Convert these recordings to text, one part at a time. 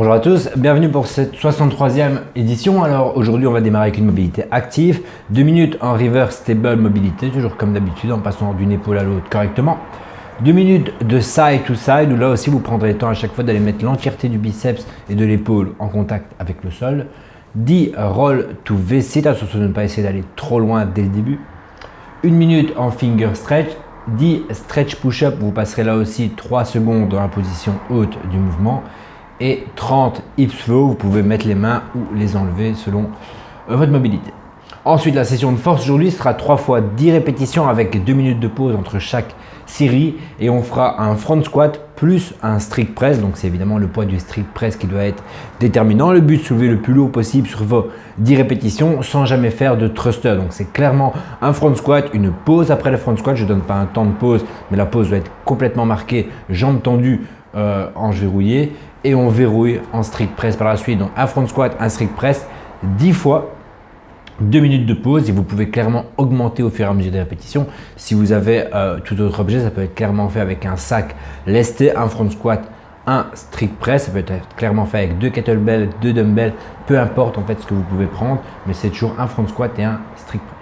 Bonjour à tous, bienvenue pour cette 63e édition. Alors aujourd'hui on va démarrer avec une mobilité active, 2 minutes en reverse stable mobilité, toujours comme d'habitude en passant d'une épaule à l'autre correctement. 2 minutes de side to side où là aussi vous prendrez le temps à chaque fois d'aller mettre l'entièreté du biceps et de l'épaule en contact avec le sol. 10 roll to V-sit, attention de ne pas essayer d'aller trop loin dès le début. 1 minute en finger stretch, 10 stretch push-up, vous passerez là aussi 3 secondes dans la position haute du mouvement. Et 30 hips flow, vous pouvez mettre les mains ou les enlever selon votre mobilité. Ensuite, la session de force aujourd'hui sera 3 fois 10 répétitions avec 2 minutes de pause entre chaque série et on fera un front squat plus un strict press. Donc c'est évidemment le poids du strict press qui doit être déterminant. Le but, soulever le plus lourd possible sur vos 10 répétitions sans jamais faire de thruster. Donc c'est clairement un front squat, une pause après le front squat. Je ne donne pas un temps de pause, mais la pause doit être complètement marquée, jambes tendues, hanches verrouillées. Et on verrouille en strict press par la suite. Donc un front squat, un strict press, 10 fois, 2 minutes de pause et vous pouvez clairement augmenter au fur et à mesure des répétitions. Si vous avez tout autre objet, ça peut être clairement fait avec un sac lesté, un front squat, un strict press. Ça peut être clairement fait avec 2 kettlebells, 2 dumbbells, peu importe en fait ce que vous pouvez prendre, mais c'est toujours un front squat et un strict press.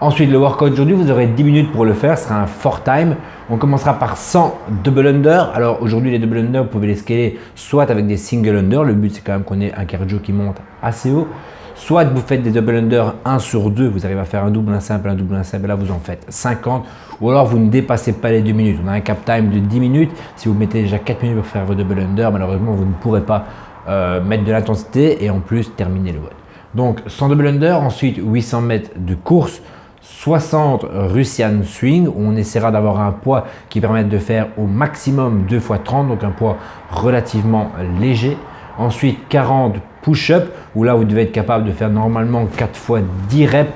Ensuite, le workout aujourd'hui, vous aurez 10 minutes pour le faire, ce sera un 4 time. On commencera par 100 double under. Alors aujourd'hui, les double under, vous pouvez les scaler soit avec des single under. Le but, c'est quand même qu'on ait un cardio qui monte assez haut. Soit vous faites des double under 1 sur 2, vous arrivez à faire un double, un simple, et là vous en faites 50. Ou alors vous ne dépassez pas les 2 minutes. On a un cap time de 10 minutes. Si vous mettez déjà 4 minutes pour faire vos double under, malheureusement, vous ne pourrez pas mettre de l'intensité et en plus terminer le WOD. Donc 100 double under, ensuite 800 mètres de course. 60 Russian swing où on essaiera d'avoir un poids qui permette de faire au maximum 2 x 30, donc un poids relativement léger. Ensuite 40 push-up où là vous devez être capable de faire normalement 4 x 10 reps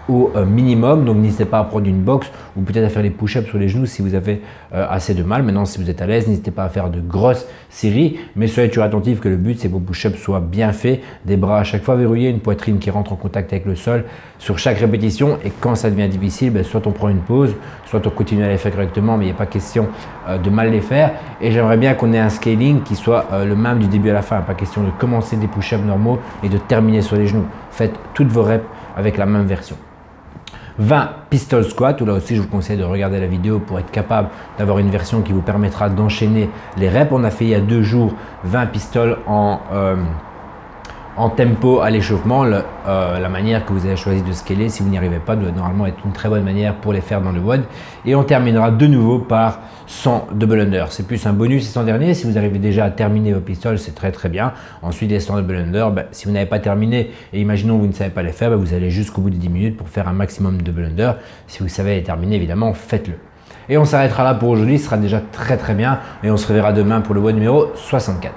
au minimum. Donc n'hésitez pas à prendre une box ou peut-être à faire les push-ups sur les genoux si vous avez assez de mal. Maintenant si vous êtes à l'aise, n'hésitez pas à faire de grosses séries, mais soyez toujours attentif que le but c'est que vos push-ups soient bien faits, des bras à chaque fois verrouillés, une poitrine qui rentre en contact avec le sol sur chaque répétition. Et quand ça devient difficile, soit on prend une pause, soit on continue à les faire correctement, mais il n'y a pas question de mal les faire. Et j'aimerais bien qu'on ait un scaling qui soit le même du début à la fin, pas question de commencer des push-ups normaux et de terminer sur les genoux. Faites toutes vos reps avec la même version. 20 pistol squat, où là aussi je vous conseille de regarder la vidéo pour être capable d'avoir une version qui vous permettra d'enchaîner les reps. On a fait il y a 2 jours 20 pistoles en tempo à l'échauffement. La manière que vous avez choisi de scaler, si vous n'y arrivez pas, doit normalement être une très bonne manière pour les faire dans le WOD. Et on terminera de nouveau par 100 double under. C'est plus un bonus ces 100 derniers. Si vous arrivez déjà à terminer vos pistoles, c'est très bien. Ensuite, les 100 double under, si vous n'avez pas terminé et imaginons que vous ne savez pas les faire, vous allez jusqu'au bout des 10 minutes pour faire un maximum de double under. Si vous savez les terminer, évidemment, faites-le. Et on s'arrêtera là pour aujourd'hui. Ce sera déjà très bien. Et on se reverra demain pour le WOD numéro 64.